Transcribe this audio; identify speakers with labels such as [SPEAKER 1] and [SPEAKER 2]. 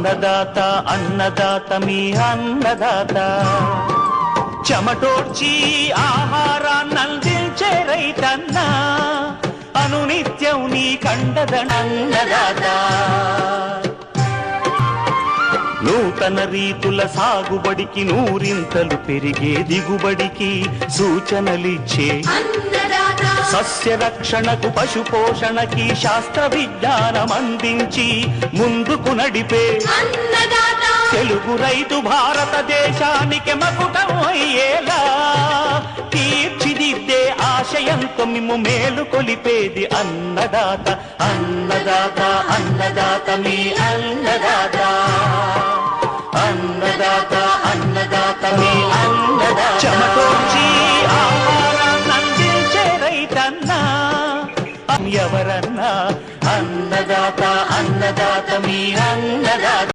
[SPEAKER 1] అన్నదాత అన్నదాత మీ అన్నదాత చెమటోడ్చి ఆహారాన్నందించే రైతన్నా అనునిత్యం నీ కండదనన్నదాత నూతన రీతుల సాగుబడికి నూరింతలు పెరిగే దిగుబడికి సూచనలిచ్చే సస్య రక్షణకు పశు పోషణకి శాస్త్ర విజ్ఞానం అందించి ముందుకు నడిపే తెలుగు రైతు భారతదేశానికి మకుటం అయ్యేలా తీర్చిదిద్దే ఆశయంతో మిమ్ము మేలు కొలిపేది అన్నదాత అన్నదాత అన్నదాత మీ అన్నదాత అన్నదాత అన్నదాత మీ అన్నదాత చెమటోడ్చి ఆహారాన్ని అందించే రైతన్నా ఎవరన్నా అన్నదాత అన్నదాత మీ అన్నదాత